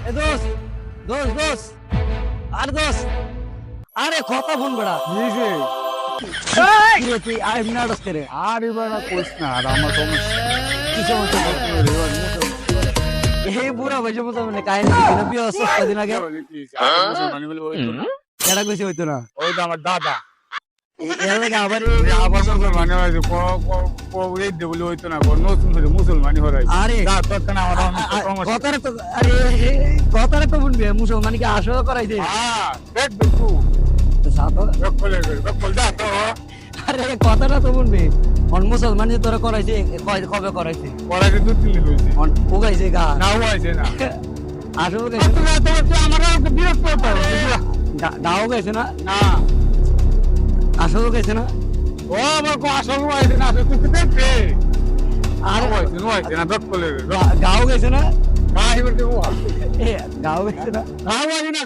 এ দোস্ত দোস্ত দোস্ত আরে দোস্ত আরে কথা ফোন বেড়া বুঝে কি রে তুই আই না দোস্ত রে আর এবার কোস না আর আমার সমস্যা কি সমস্যা এই বুড়া ভাই সমস্যা মানে কাহিনী কি না বিয়ে সস্তা দিন আগে মুসলমানি বলে হইতো না কেডা কইছে হইতো না ওই তো আমার দাদা এর লাগে আবার আবার মুসলমানি হয়েছে এই দে বলে হইতো না নতুন করে মুসলমানি হরাই আরে যা তোর কেন আমার অনেক সমস্যা কথারে তো আরে কথারে তো শুনবি মুসলমান কি আসলে করাইছে হ্যাঁ দেখ দেখু সাথে রকল যা তো আরে কথাটা তো শুনবি অন মুসলমান যে তোরা করাইছে কবে করাইছে পড়াইতে 2-3 দিন হইছে অন উগাইছে গা না হইছে না আসলে গেছে আমার বিরক্ত হতো গাও গেছে না না আসলে গেছে না ও আমার কো আসল হইছে না তুই তো দেখবে আর আর হইছে না রকল গাও গেছে না ভাই বলতে ও এ গাও গেছে না না হইছে না